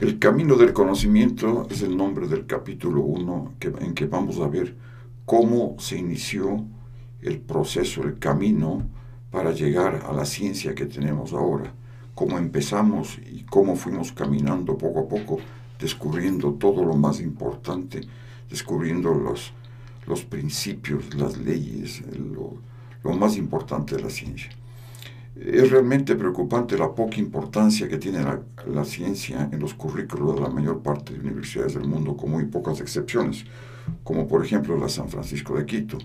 El camino del conocimiento es el nombre del capítulo 1 en que vamos a ver cómo se inició el proceso, el camino para llegar a la ciencia que tenemos ahora, cómo empezamos y cómo fuimos caminando poco a poco, descubriendo todo lo más importante, descubriendo los principios, las leyes, lo más importante de la ciencia. Es realmente preocupante la poca importancia que tiene la ciencia en los currículos de la mayor parte de universidades del mundo, con muy pocas excepciones, como por ejemplo la San Francisco de Quito.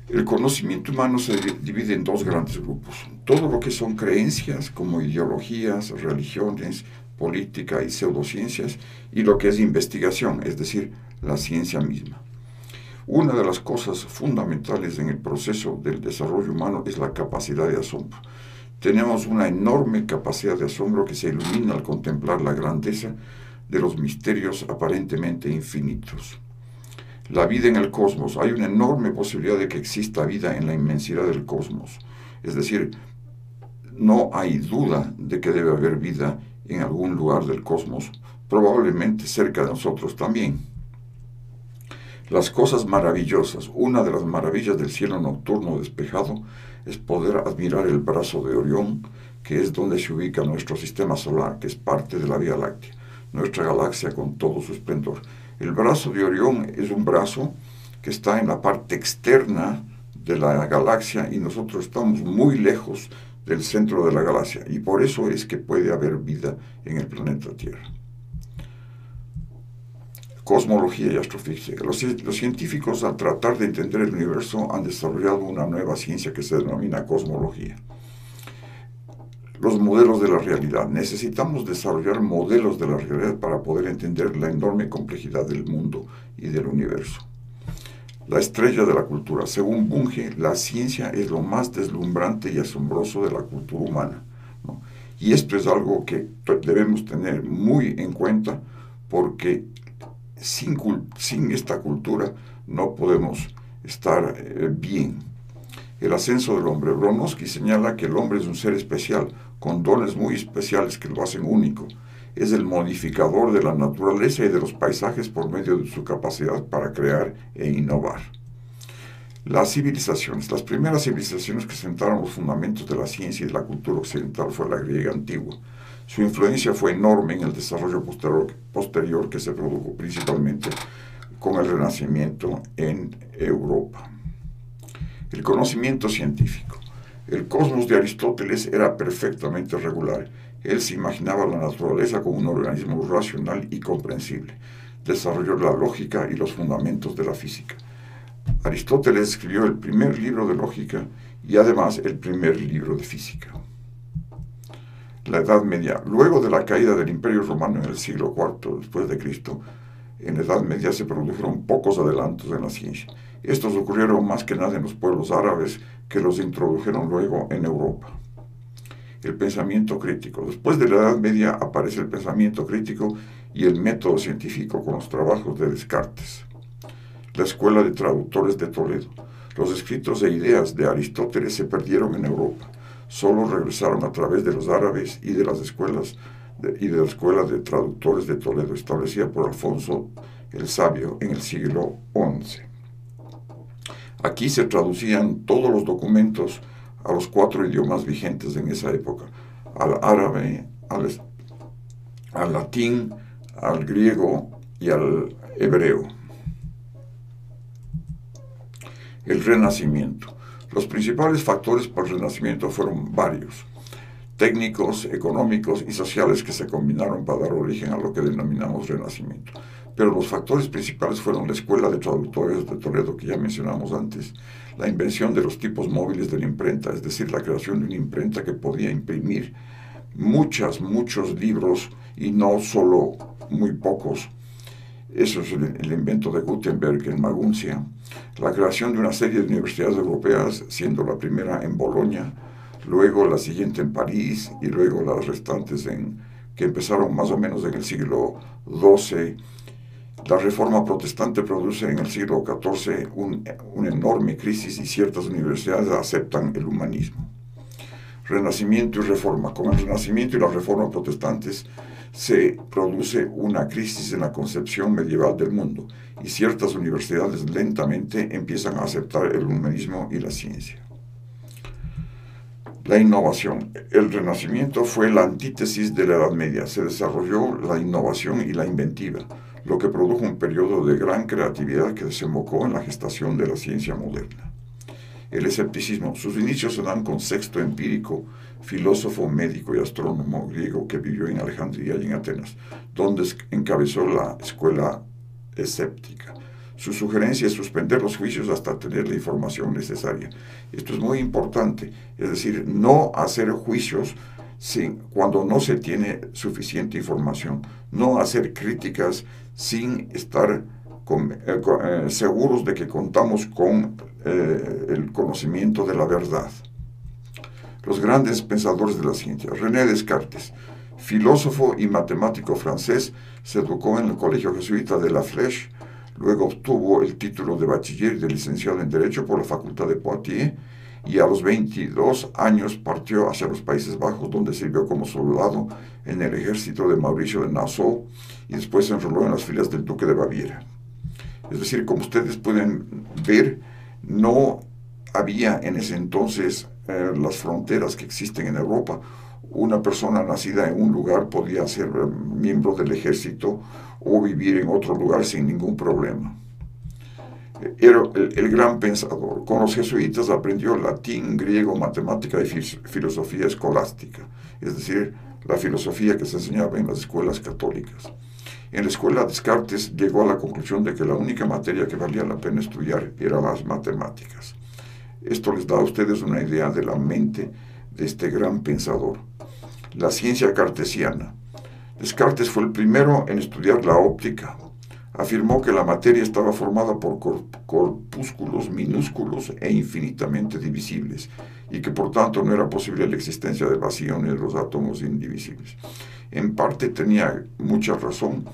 El conocimiento humano se divide en dos grandes grupos. Todo lo que son creencias, como ideologías, religiones, política y pseudociencias, y lo que es investigación, es decir, la ciencia misma. Una de las cosas fundamentales en el proceso del desarrollo humano es la capacidad de asombro. Tenemos una enorme capacidad de asombro que se ilumina al contemplar la grandeza de los misterios aparentemente infinitos. La vida en el cosmos. Hay una enorme posibilidad de que exista vida en la inmensidad del cosmos. Es decir, no hay duda de que debe haber vida en algún lugar del cosmos, probablemente cerca de nosotros también. Las cosas maravillosas. Una de las maravillas del cielo nocturno despejado es poder admirar el brazo de Orión, que es donde se ubica nuestro sistema solar, que es parte de la Vía Láctea, nuestra galaxia con todo su esplendor. El brazo de Orión es un brazo que está en la parte externa de la galaxia y nosotros estamos muy lejos del centro de la galaxia, y por eso es que puede haber vida en el planeta Tierra. Cosmología y astrofísica. Los científicos, al tratar de entender el universo, han desarrollado una nueva ciencia que se denomina cosmología. Los modelos de la realidad. Necesitamos desarrollar modelos de la realidad para poder entender la enorme complejidad del mundo y del universo. La estrella de la cultura. Según Bunge, la ciencia es lo más deslumbrante y asombroso de la cultura humana, ¿no? Y esto es algo que debemos tener muy en cuenta, porque sin esta cultura no podemos estar bien. El ascenso del hombre. Bronowski señala que el hombre es un ser especial, con dones muy especiales que lo hacen único. Es el modificador de la naturaleza y de los paisajes por medio de su capacidad para crear e innovar. Las civilizaciones. Las primeras civilizaciones que sentaron los fundamentos de la ciencia y de la cultura occidental fue la griega antigua. Su influencia fue enorme en el desarrollo posterior que se produjo principalmente con el Renacimiento en Europa. El conocimiento científico. El cosmos de Aristóteles era perfectamente regular. Él se imaginaba la naturaleza como un organismo racional y comprensible. Desarrolló la lógica y los fundamentos de la física. Aristóteles escribió el primer libro de lógica y además el primer libro de física. La Edad Media. Luego de la caída del Imperio Romano en el siglo IV después de Cristo, en la Edad Media se produjeron pocos adelantos en la ciencia. Estos ocurrieron más que nada en los pueblos árabes, que los introdujeron luego en Europa. El pensamiento crítico. Después de la Edad Media aparece el pensamiento crítico y el método científico con los trabajos de Descartes. La Escuela de Traductores de Toledo. Los escritos e ideas de Aristóteles se perdieron en Europa. Solo regresaron a través de los árabes y de las escuelas y de la Escuela de Traductores de Toledo, establecida por Alfonso el Sabio en el siglo XI. Aquí se traducían todos los documentos a los 4 idiomas vigentes en esa época: al árabe, al latín, al griego y al hebreo. El Renacimiento. Los principales factores para el Renacimiento fueron varios: técnicos, económicos y sociales, que se combinaron para dar origen a lo que denominamos Renacimiento. Pero los factores principales fueron la Escuela de Traductores de Toledo, que ya mencionamos antes, la invención de los tipos móviles de la imprenta, es decir, la creación de una imprenta que podía imprimir muchos libros y no solo muy pocos. Eso es el invento de Gutenberg en Maguncia. La creación de una serie de universidades europeas, siendo la primera en Bolonia, luego la siguiente en París y luego las restantes que empezaron más o menos en el siglo XII. La Reforma Protestante produce en el siglo XIV una enorme crisis y ciertas universidades aceptan el humanismo. Renacimiento y Reforma. Con el Renacimiento y la Reforma protestantes se produce una crisis en la concepción medieval del mundo y ciertas universidades lentamente empiezan a aceptar el humanismo y la ciencia. La innovación. El Renacimiento fue la antítesis de la Edad Media. Se desarrolló la innovación y la inventiva, lo que produjo un periodo de gran creatividad que desembocó en la gestación de la ciencia moderna. El escepticismo. Sus inicios se dan con Sexto Empírico, filósofo, médico y astrónomo griego que vivió en Alejandría y en Atenas, donde encabezó la escuela escéptica. Su sugerencia es suspender los juicios hasta tener la información necesaria. Esto es muy importante, es decir, no hacer juicios cuando no se tiene suficiente información, no hacer críticas sin estar seguros de que contamos con el conocimiento de la verdad. Los grandes pensadores de la ciencia. René Descartes, filósofo y matemático francés, se educó en el Colegio Jesuita de La Flèche, luego obtuvo el título de bachiller y de licenciado en Derecho por la Facultad de Poitiers y a los 22 años partió hacia los Países Bajos, donde sirvió como soldado en el ejército de Mauricio de Nassau y después se enroló en las filas del Duque de Baviera. Es decir, como ustedes pueden ver, no había en ese entonces las fronteras que existen en Europa. Una persona nacida en un lugar podía ser miembro del ejército o vivir en otro lugar sin ningún problema. Era el gran pensador. Con los jesuitas aprendió latín, griego, matemática y filosofía escolástica, es decir, la filosofía que se enseñaba en las escuelas católicas. En la escuela Descartes llegó a la conclusión de que la única materia que valía la pena estudiar eran las matemáticas. Esto les da a ustedes una idea de la mente de este gran pensador. La ciencia cartesiana. Descartes fue el primero en estudiar la óptica. Afirmó que la materia estaba formada por corpúsculos minúsculos e infinitamente divisibles, y que por tanto no era posible la existencia del vacío ni de los átomos indivisibles. En parte tenía mucha razón.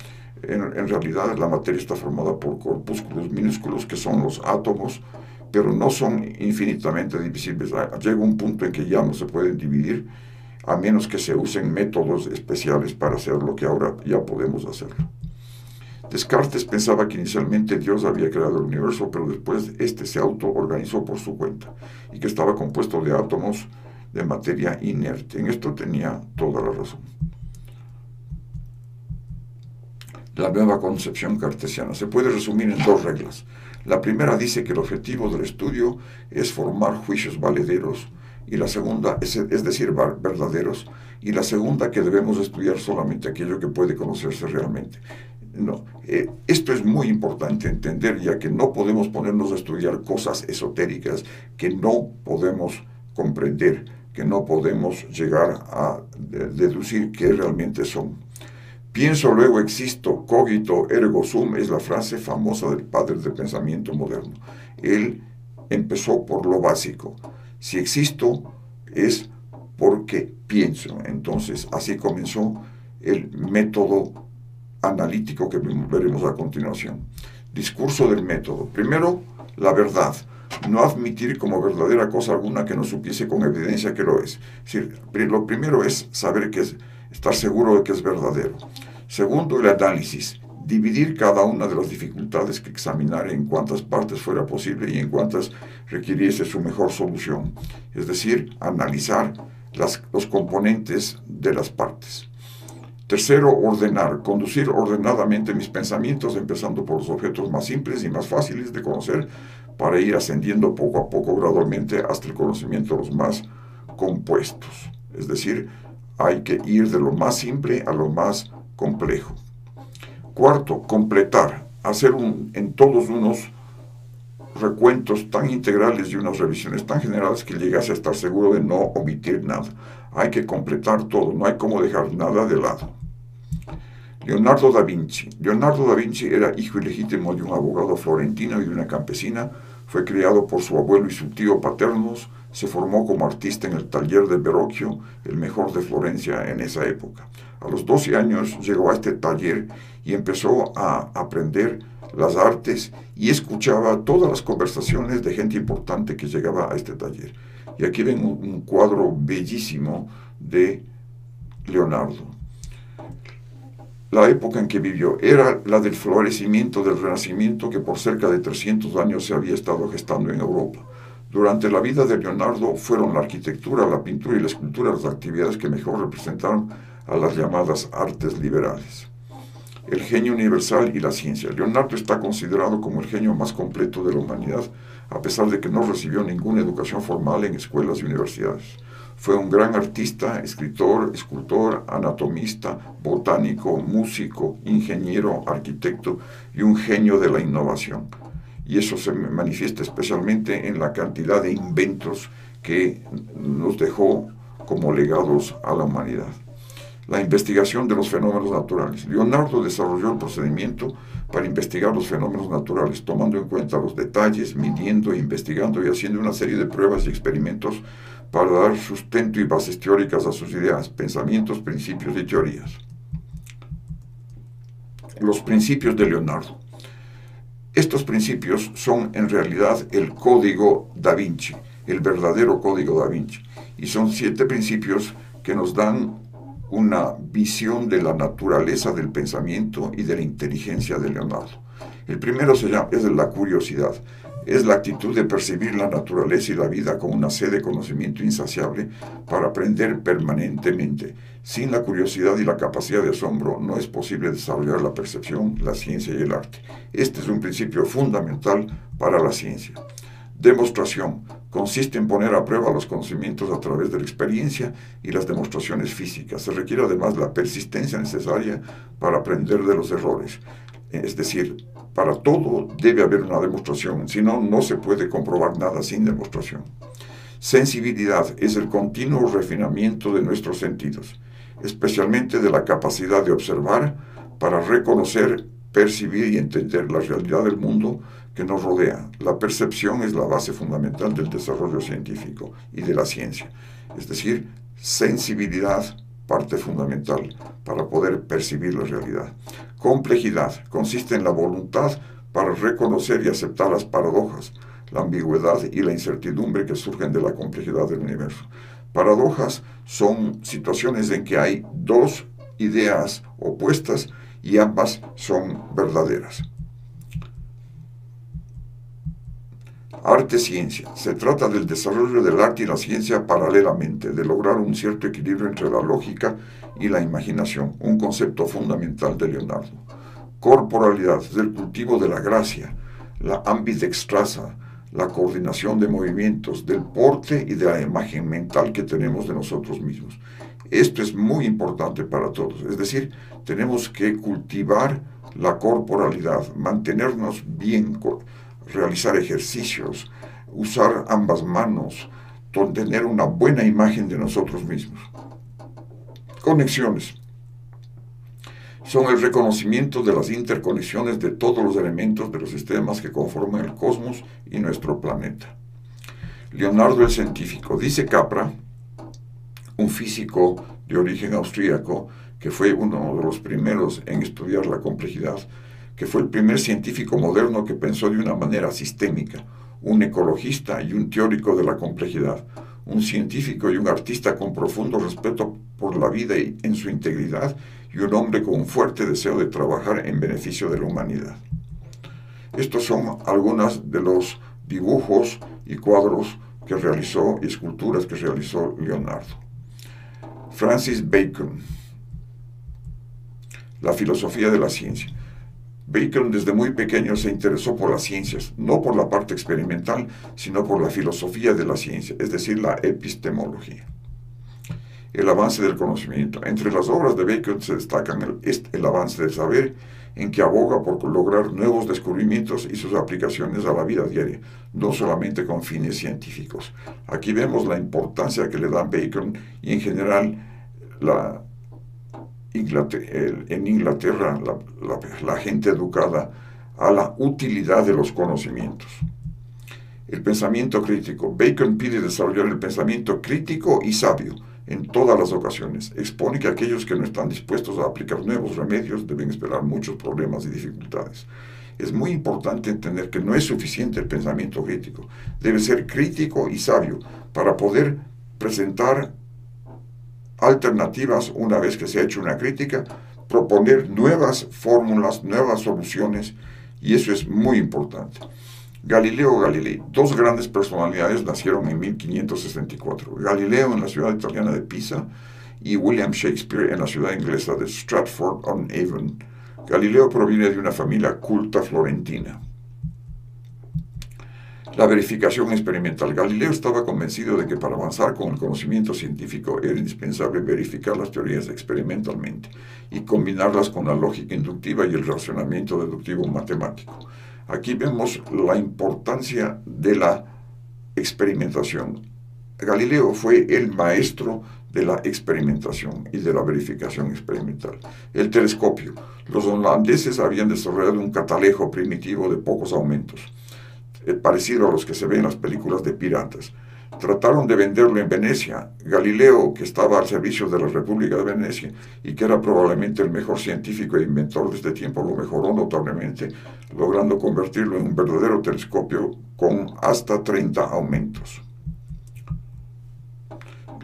En realidad la materia está formada por corpúsculos minúsculos que son los átomos, pero no son infinitamente divisibles. Llega un punto en que ya no se pueden dividir, a menos que se usen métodos especiales para hacer lo que ahora ya podemos hacerlo. Descartes pensaba que inicialmente Dios había creado el universo, pero después este se autoorganizó por su cuenta y que estaba compuesto de átomos de materia inerte. En esto tenía toda la razón. La nueva concepción cartesiana se puede resumir en dos reglas. La primera dice que el objetivo del estudio es formar juicios valederos, y la segunda, es decir, verdaderos, y la segunda que debemos estudiar solamente aquello que puede conocerse realmente. No, esto es muy importante entender, ya que no podemos ponernos a estudiar cosas esotéricas que no podemos comprender, que no podemos llegar a deducir qué realmente son. Pienso, luego existo, cogito, ergo sum, es la frase famosa del padre del pensamiento moderno. Él empezó por lo básico. Si existo es porque pienso. Entonces, así comenzó el método analítico que veremos a continuación. Discurso del método. Primero, la verdad. No admitir como verdadera cosa alguna que no supiese con evidencia que lo es. Es decir, lo primero es saber que estar seguro de que es verdadero. Segundo, el análisis. Dividir cada una de las dificultades que examinar en cuántas partes fuera posible y en cuántas requiriese su mejor solución. Es decir, analizar los componentes de las partes. Tercero, ordenar. Conducir ordenadamente mis pensamientos, empezando por los objetos más simples y más fáciles de conocer, para ir ascendiendo poco a poco, gradualmente, hasta el conocimiento de los más compuestos. Es decir, hay que ir de lo más simple a lo más complejo. Cuarto, completar, hacer en todos unos recuentos tan integrales y unas revisiones tan generales que llegase a estar seguro de no omitir nada. Hay que completar todo, no hay como dejar nada de lado. Leonardo da Vinci. Leonardo da Vinci era hijo ilegítimo de un abogado florentino y de una campesina. Fue criado por su abuelo y su tío paternos. Se formó como artista en el taller de Verrocchio, el mejor de Florencia en esa época. A los 12 años llegó a este taller y empezó a aprender las artes y escuchaba todas las conversaciones de gente importante que llegaba a este taller. Y aquí ven un cuadro bellísimo de Leonardo. La época en que vivió era la del florecimiento del Renacimiento, que por cerca de 300 años se había estado gestando en Europa. Durante la vida de Leonardo fueron la arquitectura, la pintura y la escultura las actividades que mejor representaron a las llamadas artes liberales. El genio universal y la ciencia. Leonardo está considerado como el genio más completo de la humanidad, a pesar de que no recibió ninguna educación formal en escuelas y universidades. Fue un gran artista, escritor, escultor, anatomista, botánico, músico, ingeniero, arquitecto y un genio de la innovación. Y eso se manifiesta especialmente en la cantidad de inventos que nos dejó como legados a la humanidad. La investigación de los fenómenos naturales. Leonardo desarrolló el procedimiento para investigar los fenómenos naturales, tomando en cuenta los detalles, midiendo, investigando y haciendo una serie de pruebas y experimentos para dar sustento y bases teóricas a sus ideas, pensamientos, principios y teorías. Los principios de Leonardo. Estos principios son en realidad el código da Vinci, el verdadero código da Vinci, y son 7 principios que nos dan una visión de la naturaleza del pensamiento y de la inteligencia de Leonardo. El primero es la curiosidad. Es la actitud de percibir la naturaleza y la vida como una sed de conocimiento insaciable para aprender permanentemente. Sin la curiosidad y la capacidad de asombro no es posible desarrollar la percepción, la ciencia y el arte. Este es un principio fundamental para la ciencia. Demostración. Consiste en poner a prueba los conocimientos a través de la experiencia y las demostraciones físicas. Se requiere además la persistencia necesaria para aprender de los errores. Es decir, para todo debe haber una demostración, si no, no se puede comprobar nada sin demostración. Sensibilidad es el continuo refinamiento de nuestros sentidos, especialmente de la capacidad de observar para reconocer, percibir y entender la realidad del mundo que nos rodea. La percepción es la base fundamental del desarrollo científico y de la ciencia, es decir, sensibilidad, parte fundamental para poder percibir la realidad. Complejidad consiste en la voluntad para reconocer y aceptar las paradojas, la ambigüedad y la incertidumbre que surgen de la complejidad del universo. Paradojas son situaciones en que hay 2 ideas opuestas y ambas son verdaderas. Arte-ciencia. Se trata del desarrollo del arte y la ciencia paralelamente, de lograr un cierto equilibrio entre la lógica y la imaginación, un concepto fundamental de Leonardo. Corporalidad, del cultivo de la gracia, la ambidextraza, la coordinación de movimientos, del porte y de la imagen mental que tenemos de nosotros mismos. Esto es muy importante para todos, es decir, tenemos que cultivar la corporalidad, mantenernos bien, realizar ejercicios, usar ambas manos, tener una buena imagen de nosotros mismos. Conexiones. Son el reconocimiento de las interconexiones de todos los elementos de los sistemas que conforman el cosmos y nuestro planeta. Leonardo el científico. Dice Capra, un físico de origen austríaco, que fue uno de los primeros en estudiar la complejidad, que fue el primer científico moderno que pensó de una manera sistémica, un ecologista y un teórico de la complejidad, un científico y un artista con profundo respeto por la vida y en su integridad, y un hombre con un fuerte deseo de trabajar en beneficio de la humanidad. Estos son algunos de los dibujos y cuadros que realizó y esculturas que realizó Leonardo. Francis Bacon. La filosofía de la ciencia. Bacon desde muy pequeño se interesó por las ciencias, no por la parte experimental, sino por la filosofía de la ciencia, es decir, la epistemología. El avance del conocimiento. Entre las obras de Bacon se destacan el avance del saber, en que aboga por lograr nuevos descubrimientos y sus aplicaciones a la vida diaria, no solamente con fines científicos. Aquí vemos la importancia que le da Bacon y en general en Inglaterra la gente educada a la utilidad de los conocimientos. El pensamiento crítico. Bacon pide desarrollar el pensamiento crítico y sabio en todas las ocasiones. Expone que aquellos que no están dispuestos a aplicar nuevos remedios deben esperar muchos problemas y dificultades. Es muy importante entender que no es suficiente el pensamiento crítico. Debe ser crítico y sabio para poder presentar alternativas una vez que se ha hecho una crítica, proponer nuevas fórmulas, nuevas soluciones, y eso es muy importante. Galileo Galilei, dos grandes personalidades, nacieron en 1564. Galileo en la ciudad italiana de Pisa y William Shakespeare en la ciudad inglesa de Stratford-on-Avon. Galileo proviene de una familia culta florentina. La verificación experimental. Galileo estaba convencido de que para avanzar con el conocimiento científico era indispensable verificar las teorías experimentalmente y combinarlas con la lógica inductiva y el razonamiento deductivo matemático. Aquí vemos la importancia de la experimentación. Galileo fue el maestro de la experimentación y de la verificación experimental. El telescopio. Los holandeses habían desarrollado un catalejo primitivo de pocos aumentos, parecido a los que se ven en las películas de piratas. Trataron de venderlo en Venecia. Galileo, que estaba al servicio de la República de Venecia y que era probablemente el mejor científico e inventor de este tiempo, lo mejoró notablemente, logrando convertirlo en un verdadero telescopio con hasta 30 aumentos.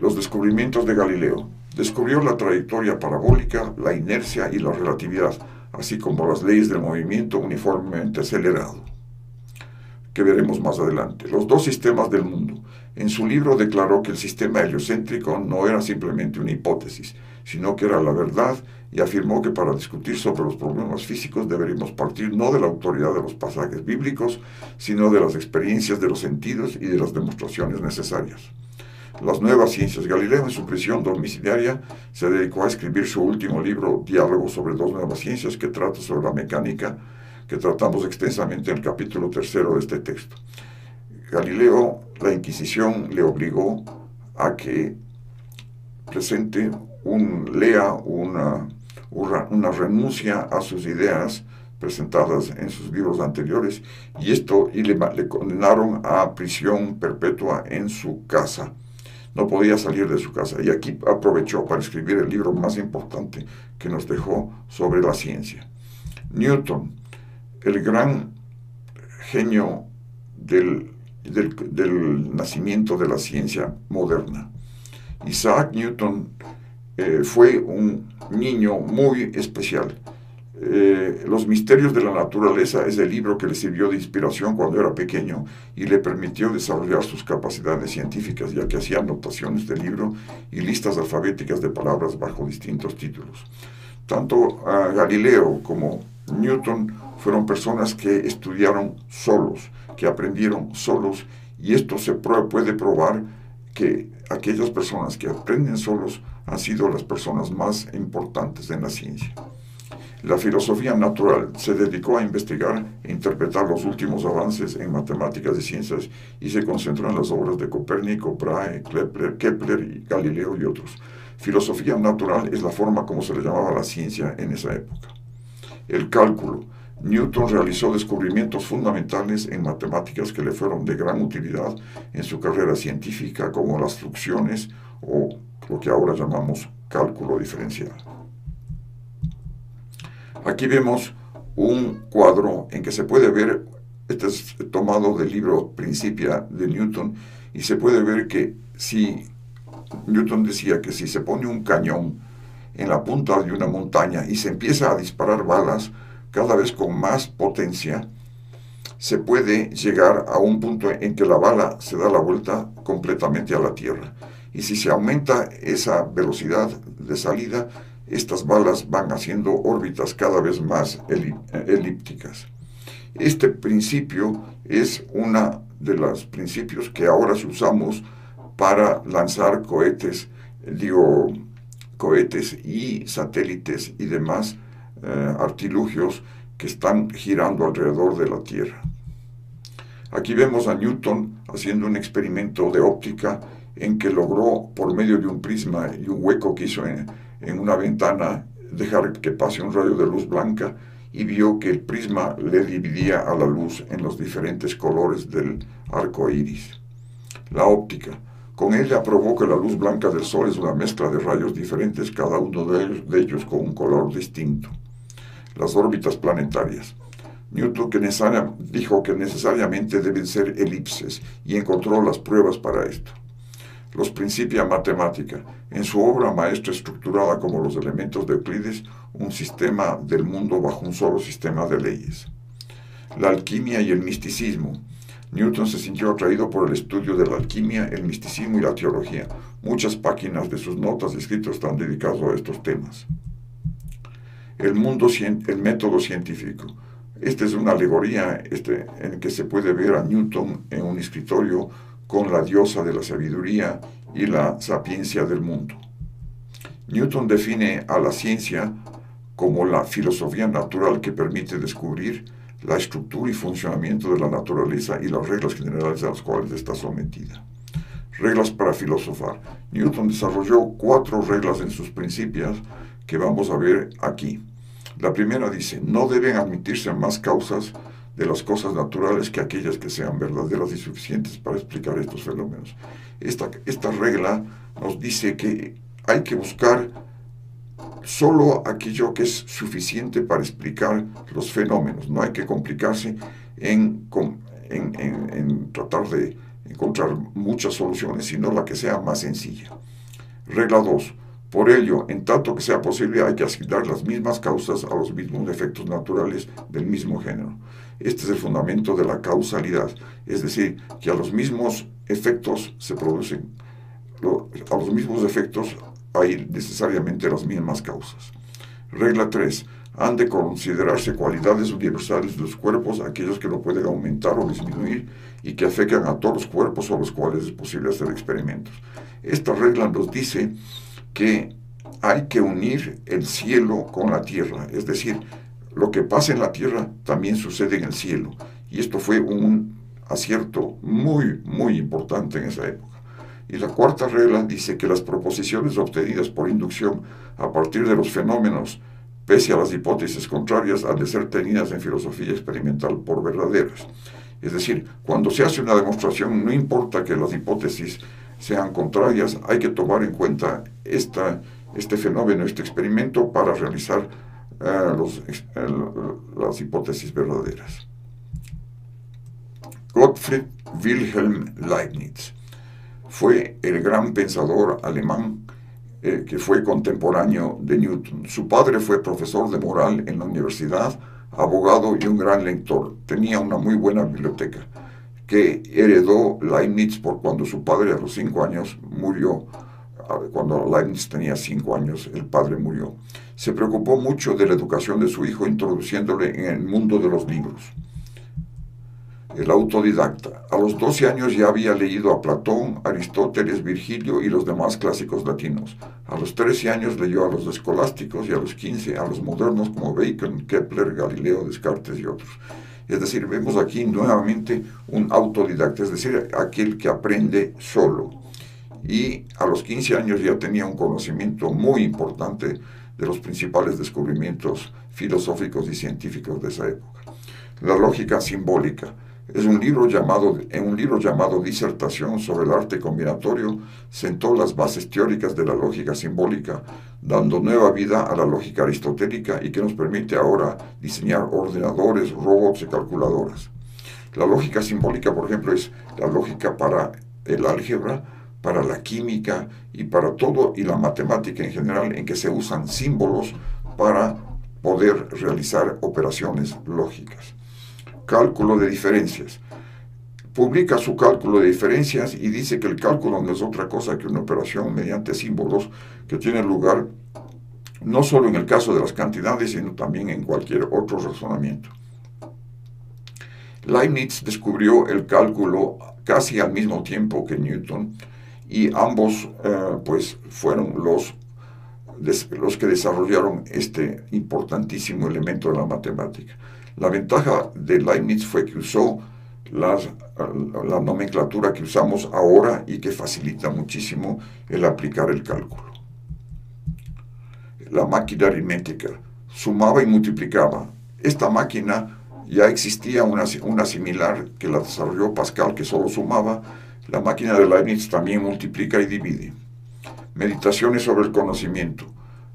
Los descubrimientos de Galileo. Descubrió la trayectoria parabólica, la inercia y la relatividad, así como las leyes del movimiento uniformemente acelerado, que veremos más adelante. Los dos sistemas del mundo. En su libro declaró que el sistema heliocéntrico no era simplemente una hipótesis, sino que era la verdad, y afirmó que para discutir sobre los problemas físicos deberíamos partir no de la autoridad de los pasajes bíblicos, sino de las experiencias de los sentidos y de las demostraciones necesarias. Las nuevas ciencias. Galileo, en su prisión domiciliaria, se dedicó a escribir su último libro, Diálogo sobre dos nuevas ciencias, que trata sobre la mecánica, que tratamos extensamente en el capítulo 3 de este texto. Galileo, la Inquisición le obligó a que lea una renuncia a sus ideas presentadas en sus libros anteriores, y le condenaron a prisión perpetua en su casa. No podía salir de su casa, y aquí aprovechó para escribir el libro más importante que nos dejó sobre la ciencia. Newton, el gran genio del nacimiento de la ciencia moderna. Isaac Newton fue un niño muy especial. Los misterios de la naturaleza es el libro que le sirvió de inspiración cuando era pequeño y le permitió desarrollar sus capacidades científicas, ya que hacía anotaciones del libro y listas alfabéticas de palabras bajo distintos títulos. Tanto Galileo como Newton fueron personas que estudiaron solos, que aprendieron solos, y esto se puede probar que aquellas personas que aprenden solos han sido las personas más importantes en la ciencia. La filosofía natural se dedicó a investigar e interpretar los últimos avances en matemáticas y ciencias y se concentró en las obras de Copérnico, Brahe, Kepler, Galileo y otros. Filosofía natural es la forma como se le llamaba a la ciencia en esa época. El cálculo. Newton realizó descubrimientos fundamentales en matemáticas que le fueron de gran utilidad en su carrera científica, como las fluxiones o lo que ahora llamamos cálculo diferencial. Aquí vemos un cuadro en que se puede ver, este es tomado del libro Principia de Newton, y se puede ver que si Newton decía que si se pone un cañón en la punta de una montaña y se empieza a disparar balas cada vez con más potencia, se puede llegar a un punto en que la bala se da la vuelta completamente a la Tierra. Y si se aumenta esa velocidad de salida, estas balas van haciendo órbitas cada vez más elípticas. Este principio es uno de los principios que ahora usamos para lanzar cohetes y satélites y demás artilugios que están girando alrededor de la Tierra. Aquí vemos a Newton haciendo un experimento de óptica en que logró, por medio de un prisma y un hueco que hizo en una ventana, dejar que pase un rayo de luz blanca, y vio que el prisma le dividía a la luz en los diferentes colores del arco iris. La óptica. Con ella probó que la luz blanca del Sol es una mezcla de rayos diferentes, cada uno de ellos con un color distinto. Las órbitas planetarias. Newton dijo que necesariamente deben ser elipses y encontró las pruebas para esto. los Principia Mathematica, en su obra maestra estructurada como los elementos de Euclides, un sistema del mundo bajo un solo sistema de leyes. La alquimia y el misticismo. Newton se sintió atraído por el estudio de la alquimia, el misticismo y la teología. Muchas páginas de sus notas y escritos están dedicados a estos temas. El método científico. Esta es una alegoría en que se puede ver a Newton en un escritorio con la diosa de la sabiduría y la sapiencia del mundo. Newton define a la ciencia como la filosofía natural que permite descubrir la estructura y funcionamiento de la naturaleza y las reglas generales a las cuales está sometida. Reglas para filosofar. Newton desarrolló 4 reglas en sus Principios que vamos a ver aquí. La primera dice, no deben admitirse más causas de las cosas naturales que aquellas que sean verdaderas y suficientes para explicar estos fenómenos. Esta regla nos dice que hay que buscar solo aquello que es suficiente para explicar los fenómenos. No hay que complicarse en tratar de encontrar muchas soluciones, sino la que sea más sencilla. Regla 2. Por ello, en tanto que sea posible, hay que asignar las mismas causas a los mismos efectos naturales del mismo género. Este es el fundamento de la causalidad, es decir, que a los mismos efectos se producen, a los mismos efectos hay necesariamente las mismas causas. Regla 3. Han de considerarse cualidades universales de los cuerpos, aquellos que no pueden aumentar o disminuir y que afectan a todos los cuerpos sobre los cuales es posible hacer experimentos. Esta regla nos dice que hay que unir el cielo con la tierra, es decir, lo que pasa en la tierra también sucede en el cielo. Y esto fue un acierto muy, muy importante en esa época. Y la cuarta regla dice que las proposiciones obtenidas por inducción a partir de los fenómenos, pese a las hipótesis contrarias, han de ser tenidas en filosofía experimental por verdaderas. Es decir, cuando se hace una demostración, no importa que las hipótesis sean contrarias, hay que tomar en cuenta este fenómeno, este experimento, para realizar las hipótesis verdaderas. Gottfried Wilhelm Leibniz fue el gran pensador alemán que fue contemporáneo de Newton. Su padre fue profesor de moral en la universidad, abogado y un gran lector. Tenía una muy buena biblioteca que heredó Leibniz por cuando su padre a los 5 años murió. Cuando Leibniz tenía 5 años, el padre murió. Se preocupó mucho de la educación de su hijo, introduciéndole en el mundo de los libros. El autodidacta. A los 12 años ya había leído a Platón, Aristóteles, Virgilio y los demás clásicos latinos. A los 13 años leyó a los escolásticos y a los 15 a los modernos como Bacon, Kepler, Galileo, Descartes y otros. Es decir, vemos aquí nuevamente un autodidacta, es decir, aquel que aprende solo. Y a los 15 años ya tenía un conocimiento muy importante de los principales descubrimientos filosóficos y científicos de esa época. La lógica simbólica. En un libro llamado Disertación sobre el arte combinatorio, sentó las bases teóricas de la lógica simbólica, dando nueva vida a la lógica aristotélica y que nos permite ahora diseñar ordenadores, robots y calculadoras. La lógica simbólica, por ejemplo, es la lógica para el álgebra, para la química y para todo, y la matemática en general, en que se usan símbolos para poder realizar operaciones lógicas. Cálculo de diferencias. Publica su cálculo de diferencias y dice que el cálculo no es otra cosa que una operación mediante símbolos que tiene lugar no solo en el caso de las cantidades, sino también en cualquier otro razonamiento. Leibniz descubrió el cálculo casi al mismo tiempo que Newton, y ambos fueron los que desarrollaron este importantísimo elemento de la matemática. La ventaja de Leibniz fue que usó la nomenclatura que usamos ahora y que facilita muchísimo el aplicar el cálculo. La máquina aritmética sumaba y multiplicaba. Esta máquina ya existía una similar que la desarrolló Pascal, que solo sumaba. La máquina de Leibniz también multiplica y divide. Meditaciones sobre el conocimiento.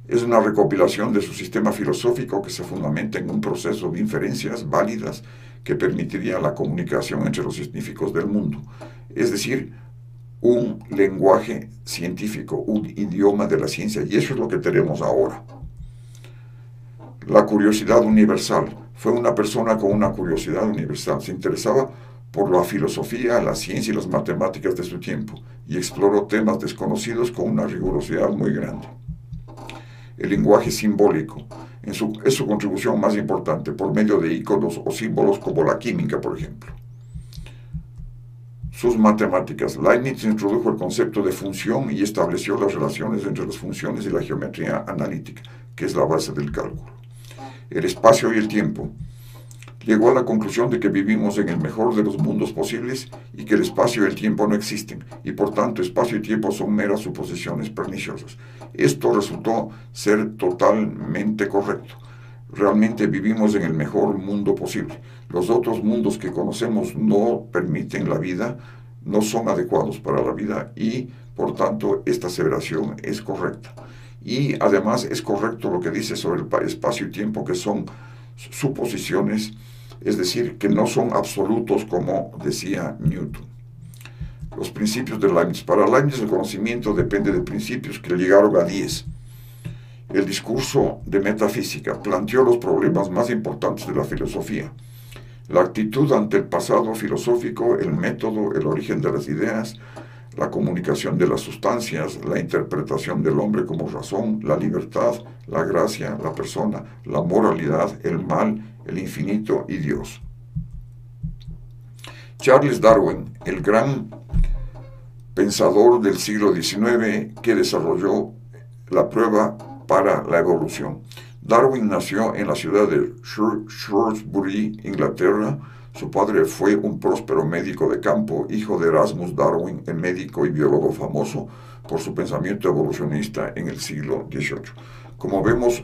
Es una recopilación de su sistema filosófico que se fundamenta en un proceso de inferencias válidas que permitiría la comunicación entre los científicos del mundo. Es decir, un lenguaje científico, un idioma de la ciencia, y eso es lo que tenemos ahora. La curiosidad universal. Fue una persona con una curiosidad universal. Se interesaba por la filosofía, la ciencia y las matemáticas de su tiempo y exploró temas desconocidos con una rigurosidad muy grande. El lenguaje simbólico es su contribución más importante por medio de íconos o símbolos como la química, por ejemplo. Sus matemáticas. Leibniz introdujo el concepto de función y estableció las relaciones entre las funciones y la geometría analítica, que es la base del cálculo. El espacio y el tiempo. Llegó a la conclusión de que vivimos en el mejor de los mundos posibles y que el espacio y el tiempo no existen, y por tanto espacio y tiempo son meras suposiciones perniciosas. Esto resultó ser totalmente correcto. Realmente vivimos en el mejor mundo posible. Los otros mundos que conocemos no permiten la vida, no son adecuados para la vida y por tanto esta aseveración es correcta. Y además es correcto lo que dice sobre el espacio y tiempo, que son suposiciones, es decir, que no son absolutos como decía Newton. Los principios de Leibniz. Para Leibniz el conocimiento depende de principios que llegaron a 10. El discurso de metafísica planteó los problemas más importantes de la filosofía. La actitud ante el pasado filosófico, el método, el origen de las ideas, la comunicación de las sustancias, la interpretación del hombre como razón, la libertad, la gracia, la persona, la moralidad, el mal, el infinito y Dios. Charles Darwin, el gran pensador del siglo XIX que desarrolló la prueba para la evolución. Darwin nació en la ciudad de Shrewsbury, Inglaterra. Su padre fue un próspero médico de campo, hijo de Erasmus Darwin, el médico y biólogo famoso por su pensamiento evolucionista en el siglo XVIII. Como vemos,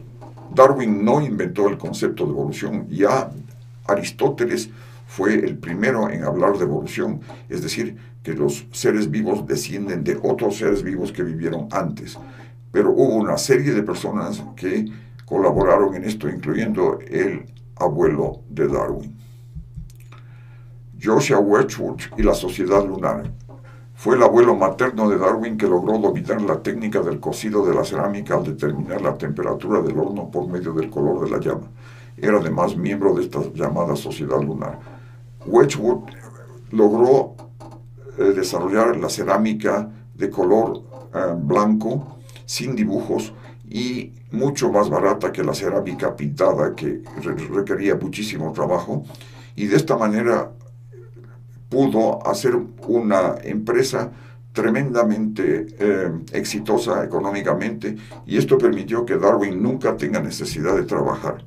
Darwin no inventó el concepto de evolución, ya Aristóteles fue el primero en hablar de evolución, es decir, que los seres vivos descienden de otros seres vivos que vivieron antes. Pero hubo una serie de personas que colaboraron en esto, incluyendo el abuelo de Darwin. Joshua Wedgwood y la sociedad lunar. Fue el abuelo materno de Darwin que logró dominar la técnica del cocido de la cerámica al determinar la temperatura del horno por medio del color de la llama. Era además miembro de esta llamada sociedad lunar. Wedgwood logró desarrollar la cerámica de color blanco, sin dibujos y mucho más barata que la cerámica pintada, que requería muchísimo trabajo, y de esta manera pudo hacer una empresa tremendamente exitosa económicamente, y esto permitió que Darwin nunca tenga necesidad de trabajar.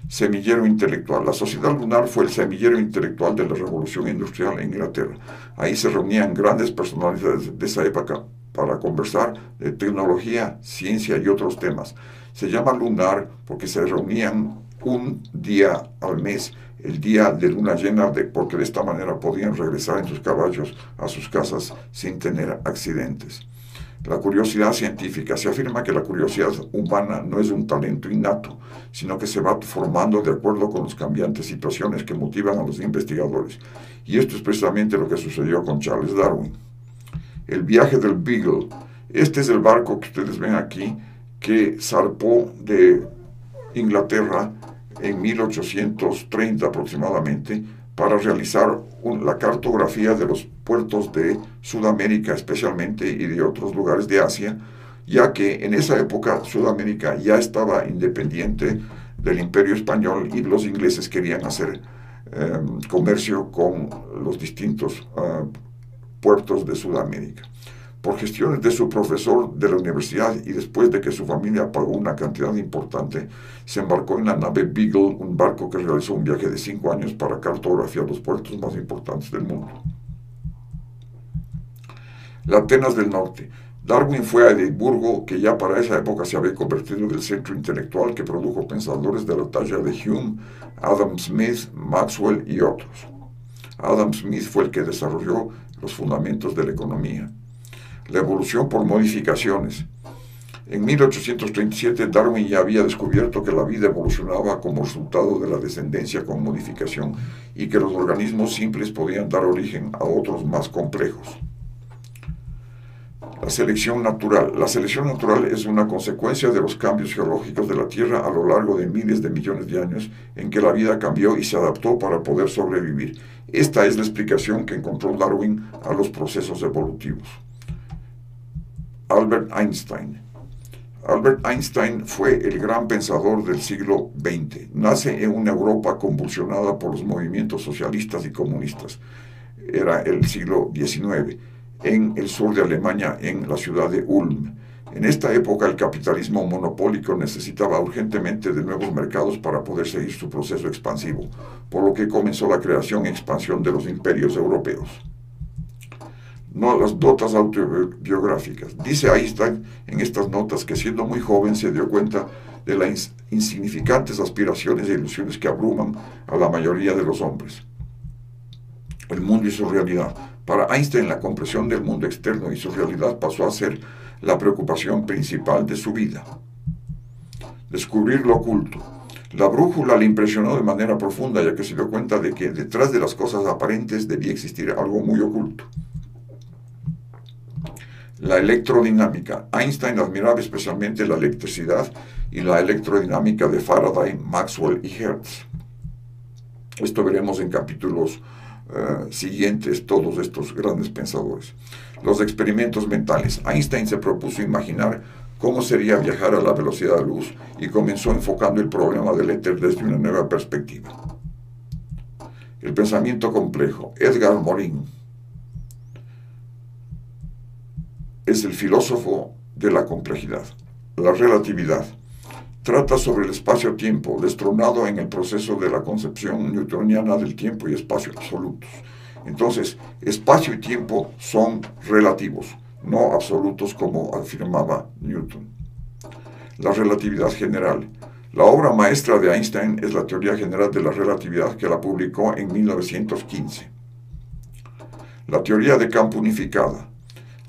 Semillero intelectual. La sociedad lunar fue el semillero intelectual de la revolución industrial en Inglaterra. Ahí se reunían grandes personalidades de esa época para conversar de tecnología, ciencia y otros temas. Se llama lunar porque se reunían un día al mes, el día de luna llena, porque de esta manera podían regresar en sus caballos a sus casas sin tener accidentes. La curiosidad científica. Se afirma que la curiosidad humana no es un talento innato, sino que se va formando de acuerdo con las cambiantes situaciones que motivan a los investigadores. Y esto es precisamente lo que sucedió con Charles Darwin. El viaje del Beagle. Este es el barco que ustedes ven aquí, que zarpó de Inglaterra en 1830 aproximadamente, para realizar la cartografía de los puertos de Sudamérica especialmente y de otros lugares de Asia, ya que en esa época Sudamérica ya estaba independiente del Imperio Español y los ingleses querían hacer comercio con los distintos puertos de Sudamérica. Por gestiones de su profesor de la universidad y después de que su familia pagó una cantidad importante, se embarcó en la nave Beagle, un barco que realizó un viaje de 5 años para cartografiar los puertos más importantes del mundo. La Atenas del Norte. Darwin fue a Edimburgo, que ya para esa época se había convertido en el centro intelectual que produjo pensadores de la talla de Hume, Adam Smith, Maxwell y otros. Adam Smith fue el que desarrolló los fundamentos de la economía. La evolución por modificaciones. En 1837 Darwin ya había descubierto que la vida evolucionaba como resultado de la descendencia con modificación y que los organismos simples podían dar origen a otros más complejos. La selección natural. La selección natural es una consecuencia de los cambios geológicos de la Tierra a lo largo de miles de millones de años en que la vida cambió y se adaptó para poder sobrevivir. Esta es la explicación que encontró Darwin a los procesos evolutivos. Albert Einstein. Albert Einstein fue el gran pensador del siglo XX. Nace en una Europa convulsionada por los movimientos socialistas y comunistas. Era el siglo XIX. En el sur de Alemania, en la ciudad de Ulm. En esta época el capitalismo monopólico necesitaba urgentemente de nuevos mercados para poder seguir su proceso expansivo, por lo que comenzó la creación y expansión de los imperios europeos. No, las notas autobiográficas. Dice Einstein en estas notas que siendo muy joven se dio cuenta de las insignificantes aspiraciones e ilusiones que abruman a la mayoría de los hombres. El mundo y su realidad. Para Einstein, la comprensión del mundo externo y su realidad pasó a ser la preocupación principal de su vida. Descubrir lo oculto. La brújula le impresionó de manera profunda, ya que se dio cuenta de que detrás de las cosas aparentes debía existir algo muy oculto. La electrodinámica. Einstein admiraba especialmente la electricidad y la electrodinámica de Faraday, Maxwell y Hertz. Esto veremos en capítulos siguientes, todos estos grandes pensadores. Los experimentos mentales. Einstein se propuso imaginar cómo sería viajar a la velocidad de luz y comenzó enfocando el problema del éter desde una nueva perspectiva. El pensamiento complejo. Edgar Morin es el filósofo de la complejidad. La relatividad. Trata sobre el espacio-tiempo, destronado en el proceso de la concepción newtoniana del tiempo y espacio absolutos. Entonces, espacio y tiempo son relativos, no absolutos como afirmaba Newton. La relatividad general. La obra maestra de Einstein es la teoría general de la relatividad, que la publicó en 1915. La teoría de campo unificada.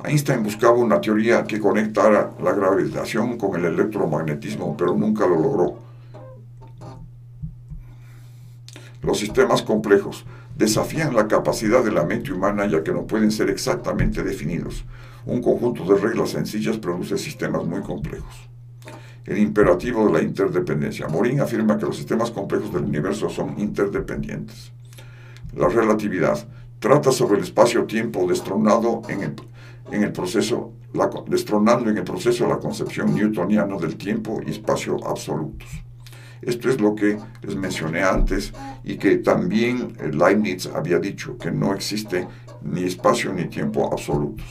Einstein buscaba una teoría que conectara la gravitación con el electromagnetismo, pero nunca lo logró. Los sistemas complejos desafían la capacidad de la mente humana, ya que no pueden ser exactamente definidos. Un conjunto de reglas sencillas produce sistemas muy complejos. El imperativo de la interdependencia. Morin afirma que los sistemas complejos del universo son interdependientes. La relatividad trata sobre el espacio-tiempo destronando en el proceso la concepción newtoniana del tiempo y espacio absolutos. Esto es lo que les mencioné antes y que también Leibniz había dicho, que no existe ni espacio ni tiempo absolutos.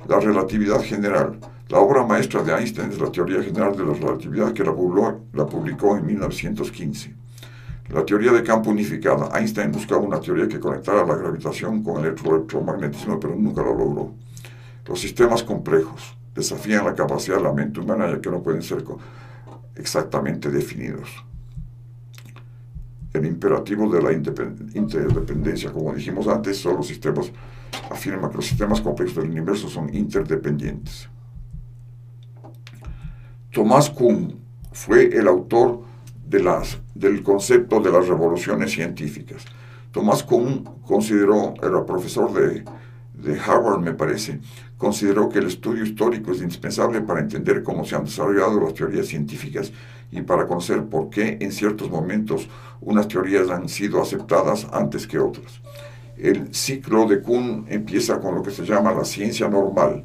La relatividad general. La obra maestra de Einstein es la teoría general de la relatividad, que la publicó en 1915. La teoría de campo unificada. Einstein buscaba una teoría que conectara la gravitación con el electromagnetismo, pero nunca lo logró. Los sistemas complejos desafían la capacidad de la mente humana, ya que no pueden ser exactamente definidos. El imperativo de la interdependencia. Como dijimos antes, afirma que los sistemas complejos del universo son interdependientes. Thomas Kuhn fue el autor del concepto de las revoluciones científicas. Thomas Kuhn era profesor de Harvard, me parece, consideró que el estudio histórico es indispensable para entender cómo se han desarrollado las teorías científicas y para conocer por qué en ciertos momentos unas teorías han sido aceptadas antes que otras. El ciclo de Kuhn empieza con lo que se llama la ciencia normal.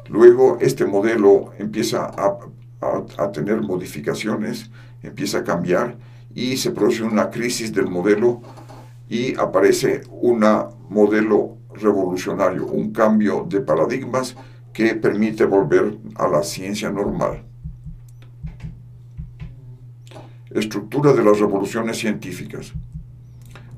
Luego este modelo empieza a tener modificaciones, empieza a cambiar y se produce una crisis del modelo y aparece un modelo revolucionario, un cambio de paradigmas que permite volver a la ciencia normal. Estructura de las revoluciones científicas.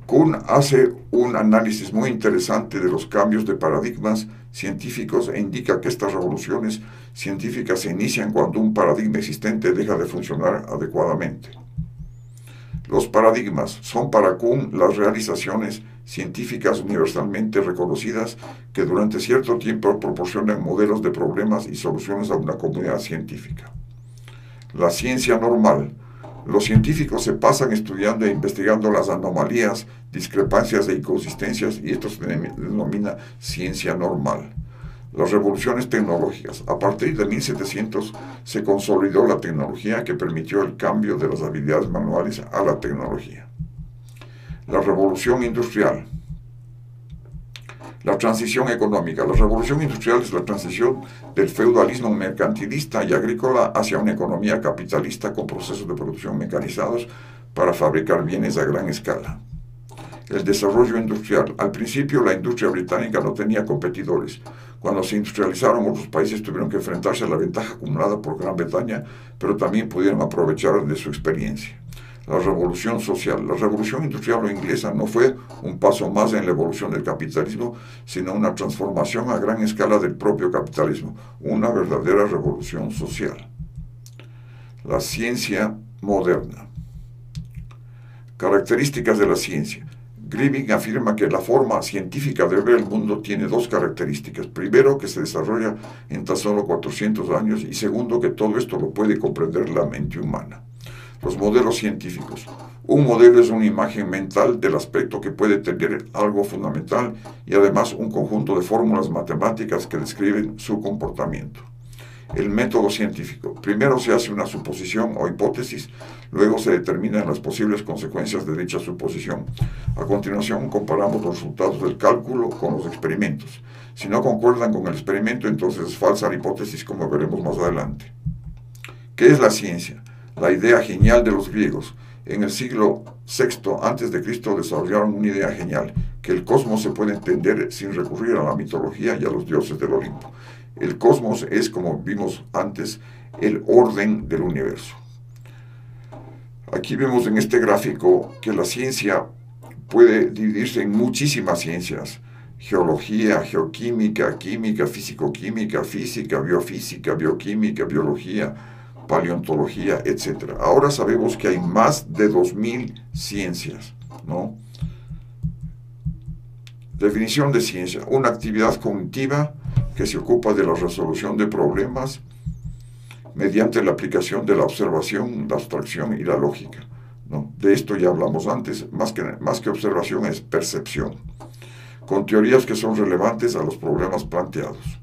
Kuhn hace un análisis muy interesante de los cambios de paradigmas científicos e indica que estas revoluciones científicas se inician cuando un paradigma existente deja de funcionar adecuadamente. Los paradigmas son para Kuhn las realizaciones científicas universalmente reconocidas que durante cierto tiempo proporcionan modelos de problemas y soluciones a una comunidad científica. La ciencia normal. Los científicos se pasan estudiando e investigando las anomalías, discrepancias e inconsistencias, y esto se denomina ciencia normal. las revoluciones tecnológicas. A partir de 1700 se consolidó la tecnología que permitió el cambio de las habilidades manuales a la tecnología. La revolución industrial. La transición económica. La revolución industrial es la transición del feudalismo mercantilista y agrícola hacia una economía capitalista con procesos de producción mecanizados para fabricar bienes a gran escala. El desarrollo industrial. Al principio la industria británica no tenía competidores. Cuando se industrializaron, otros países tuvieron que enfrentarse a la ventaja acumulada por Gran Bretaña, pero también pudieron aprovechar de su experiencia. La revolución social. La revolución industrial o inglesa no fue un paso más en la evolución del capitalismo, sino una transformación a gran escala del propio capitalismo, una verdadera revolución social. La ciencia moderna. Características de la ciencia. Gribbing afirma que la forma científica de ver el mundo tiene dos características. Primero, que se desarrolla en tan solo 400 años y segundo, que todo esto lo puede comprender la mente humana. Los modelos científicos. Un modelo es una imagen mental del aspecto que puede tener algo fundamental y además un conjunto de fórmulas matemáticas que describen su comportamiento. El método científico. Primero se hace una suposición o hipótesis, luego se determinan las posibles consecuencias de dicha suposición. A continuación comparamos los resultados del cálculo con los experimentos. Si no concuerdan con el experimento, entonces es falsa la hipótesis, como veremos más adelante. ¿Qué es la ciencia? La idea genial de los griegos. En el siglo VI a.C. desarrollaron una idea genial, que el cosmos se puede entender sin recurrir a la mitología y a los dioses del Olimpo. El cosmos es, como vimos antes, el orden del universo. Aquí vemos en este gráfico que la ciencia puede dividirse en muchísimas ciencias: geología, geoquímica, química, físico-química, física, biofísica, bioquímica, biología, paleontología, etc. Ahora sabemos que hay más de 2000 ciencias, ¿no? Definición de ciencia: una actividad cognitiva que se ocupa de la resolución de problemas mediante la aplicación de la observación, la abstracción y la lógica, ¿no? De esto ya hablamos antes. Más que observación es percepción, con teorías que son relevantes a los problemas planteados.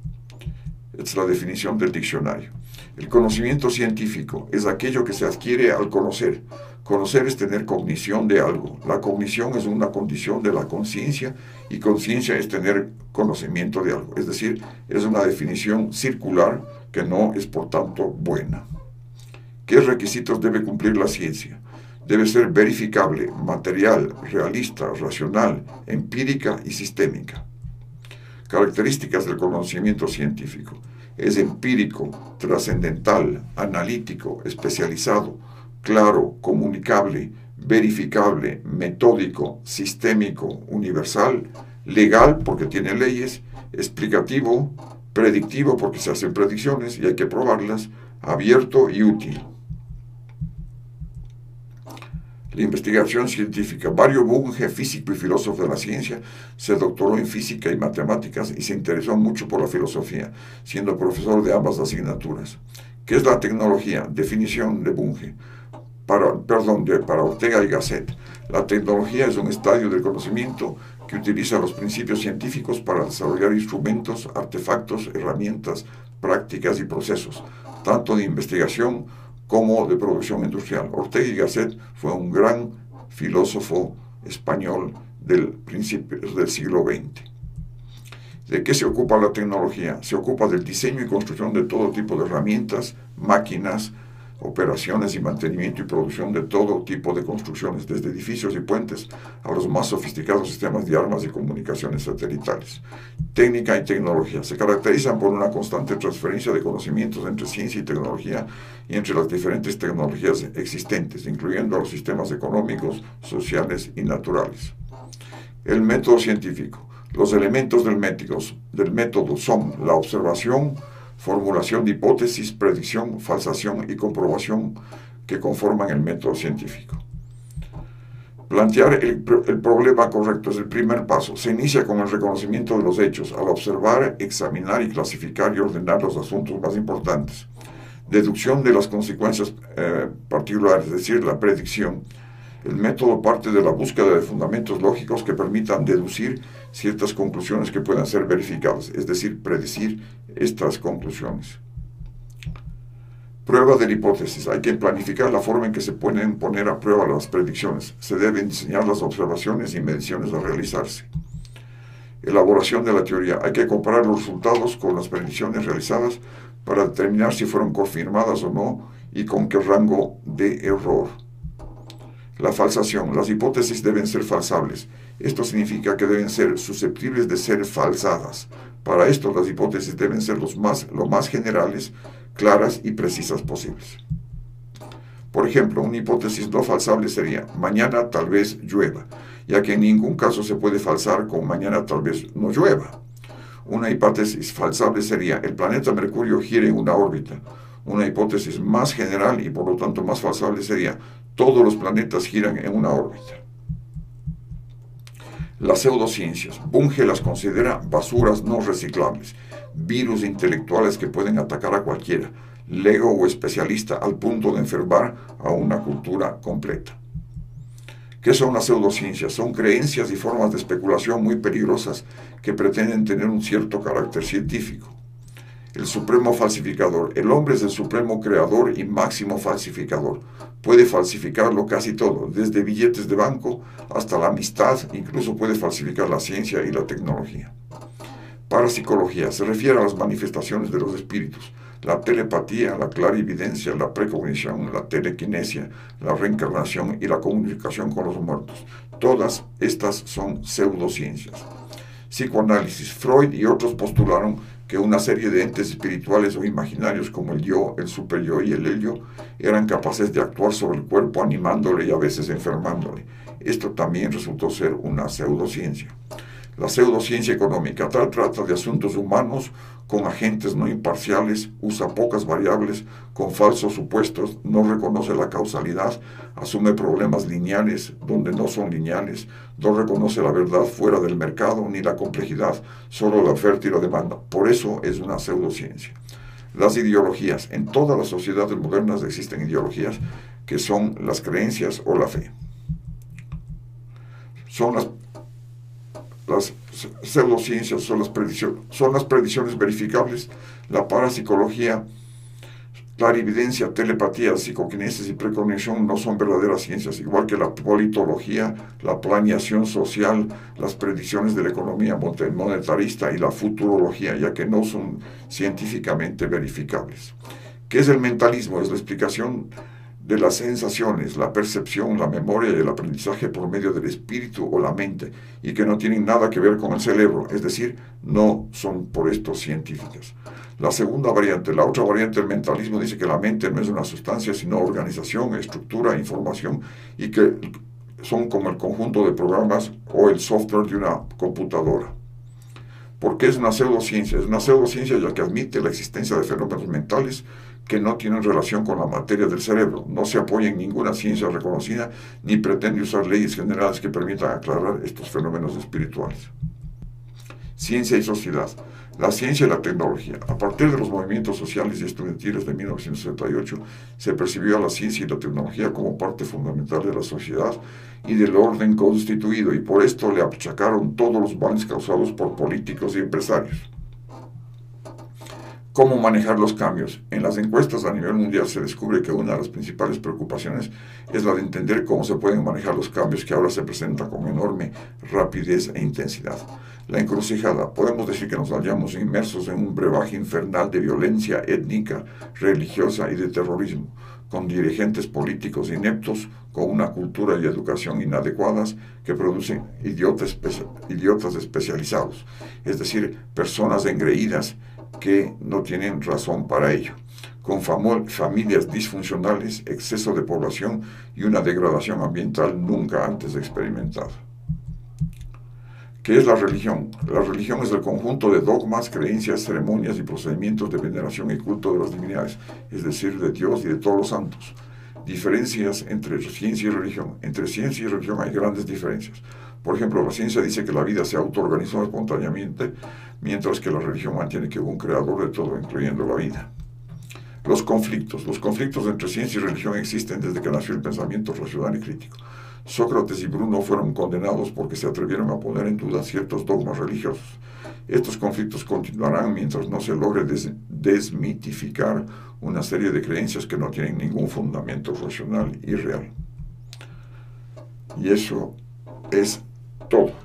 Es la definición del diccionario. El conocimiento científico es aquello que se adquiere al conocer. Conocer es tener cognición de algo. La cognición es una condición de la conciencia y conciencia es tener conocimiento de algo. Es decir, es una definición circular que no es por tanto buena. ¿Qué requisitos debe cumplir la ciencia? Debe ser verificable, material, realista, racional, empírica y sistémica. Características del conocimiento científico. Es empírico, trascendental, analítico, especializado, claro, comunicable, verificable, metódico, sistémico, universal, legal porque tiene leyes, explicativo, predictivo porque se hacen predicciones y hay que probarlas, abierto y útil. La investigación científica. Mario Bunge, físico y filósofo de la ciencia, se doctoró en física y matemáticas y se interesó mucho por la filosofía, siendo profesor de ambas asignaturas. ¿Qué es la tecnología? Definición de Bunge. Para Ortega y Gasset. La tecnología es un estadio del conocimiento que utiliza los principios científicos para desarrollar instrumentos, artefactos, herramientas, prácticas y procesos, tanto de investigación como de producción industrial. Ortega y Gasset fue un gran filósofo español del principios del siglo XX. ¿De qué se ocupa la tecnología? Se ocupa del diseño y construcción de todo tipo de herramientas, máquinas, operaciones y mantenimiento y producción de todo tipo de construcciones, desde edificios y puentes a los más sofisticados sistemas de armas y comunicaciones satelitales. Técnica y tecnología se caracterizan por una constante transferencia de conocimientos entre ciencia y tecnología y entre las diferentes tecnologías existentes, incluyendo los sistemas económicos, sociales y naturales. El método científico. Los elementos del método son la observación, formulación de hipótesis, predicción, falsación y comprobación que conforman el método científico. Plantear el problema correcto es el primer paso. Se inicia con el reconocimiento de los hechos, al observar, examinar y clasificar y ordenar los asuntos más importantes. Deducción de las consecuencias particulares, es decir, la predicción. El método parte de la búsqueda de fundamentos lógicos que permitan deducir ciertas conclusiones que puedan ser verificadas, es decir, predecir estas conclusiones. Prueba de la hipótesis. Hay que planificar la forma en que se pueden poner a prueba las predicciones. Se deben diseñar las observaciones y mediciones a realizarse. Elaboración de la teoría. Hay que comparar los resultados con las predicciones realizadas para determinar si fueron confirmadas o no y con qué rango de error. La falsación. Las hipótesis deben ser falsables. Esto significa que deben ser susceptibles de ser falsadas. Para esto, las hipótesis deben ser lo más generales, claras y precisas posibles. Por ejemplo, una hipótesis no falsable sería: mañana tal vez llueva, ya que en ningún caso se puede falsar con mañana tal vez no llueva. Una hipótesis falsable sería: el planeta Mercurio gira en una órbita. Una hipótesis más general y por lo tanto más falsable sería: todos los planetas giran en una órbita. Las pseudociencias. Bunge las considera basuras no reciclables, virus intelectuales que pueden atacar a cualquiera, lego o especialista al punto de enfermar a una cultura completa. ¿Qué son las pseudociencias? Son creencias y formas de especulación muy peligrosas que pretenden tener un cierto carácter científico. El supremo falsificador. El hombre es el supremo creador y máximo falsificador. Puede falsificarlo casi todo, desde billetes de banco hasta la amistad, incluso puede falsificar la ciencia y la tecnología. Parapsicología. Se refiere a las manifestaciones de los espíritus, la telepatía, la clarividencia, la precognición, la telequinesia, la reencarnación y la comunicación con los muertos. Todas estas son pseudociencias. Psicoanálisis. Freud y otros postularon que una serie de entes espirituales o imaginarios como el yo, el superyo y el ello eran capaces de actuar sobre el cuerpo animándole y a veces enfermándole. Esto también resultó ser una pseudociencia. La pseudociencia económica trata de asuntos humanos con agentes no imparciales, usa pocas variables, con falsos supuestos, no reconoce la causalidad, asume problemas lineales donde no son lineales, no reconoce la verdad fuera del mercado ni la complejidad, solo la oferta y la demanda. Por eso es una pseudociencia. Las ideologías. En todas las sociedades modernas existen ideologías que son las creencias o la fe. Las pseudociencias son las predicciones verificables. La parapsicología, clarividencia, telepatía, psicoquinesis y precognición no son verdaderas ciencias, igual que la politología, la planeación social, las predicciones de la economía monetarista y la futurología, ya que no son científicamente verificables. ¿Qué es el mentalismo? Es la explicación de las sensaciones, la percepción, la memoria y el aprendizaje por medio del espíritu o la mente, y que no tienen nada que ver con el cerebro, es decir, no son por esto científicas. La segunda variante, la otra variante del mentalismo dice que la mente no es una sustancia, sino organización, estructura, información, y que son como el conjunto de programas o el software de una computadora. ¿Por qué es una pseudociencia? Es una pseudociencia ya que admite la existencia de fenómenos mentales que no tienen relación con la materia del cerebro, no se apoya en ninguna ciencia reconocida, ni pretende usar leyes generales que permitan aclarar estos fenómenos espirituales. Ciencia y sociedad. La ciencia y la tecnología. A partir de los movimientos sociales y estudiantiles de 1968, se percibió a la ciencia y la tecnología como parte fundamental de la sociedad y del orden constituido, y por esto le achacaron todos los males causados por políticos y empresarios. ¿Cómo manejar los cambios? En las encuestas a nivel mundial se descubre que una de las principales preocupaciones es la de entender cómo se pueden manejar los cambios que ahora se presentan con enorme rapidez e intensidad. La encrucijada. Podemos decir que nos hallamos inmersos en un brebaje infernal de violencia étnica, religiosa y de terrorismo, con dirigentes políticos ineptos, con una cultura y educación inadecuadas que producen idiotas especializados, es decir, personas engreídas que no tienen razón para ello, con familias disfuncionales, exceso de población y una degradación ambiental nunca antes experimentada. ¿Qué es la religión? La religión es el conjunto de dogmas, creencias, ceremonias y procedimientos de veneración y culto de las divinidades, es decir, de Dios y de todos los santos. Diferencias entre ciencia y religión. Entre ciencia y religión hay grandes diferencias. Por ejemplo, la ciencia dice que la vida se autoorganizó espontáneamente, mientras que la religión mantiene que hubo un creador de todo, incluyendo la vida. Los conflictos. Los conflictos entre ciencia y religión existen desde que nació el pensamiento racional y crítico. Sócrates y Bruno fueron condenados porque se atrevieron a poner en duda ciertos dogmas religiosos. Estos conflictos continuarán mientras no se logre desmitificar una serie de creencias que no tienen ningún fundamento racional y real. Y eso es todo.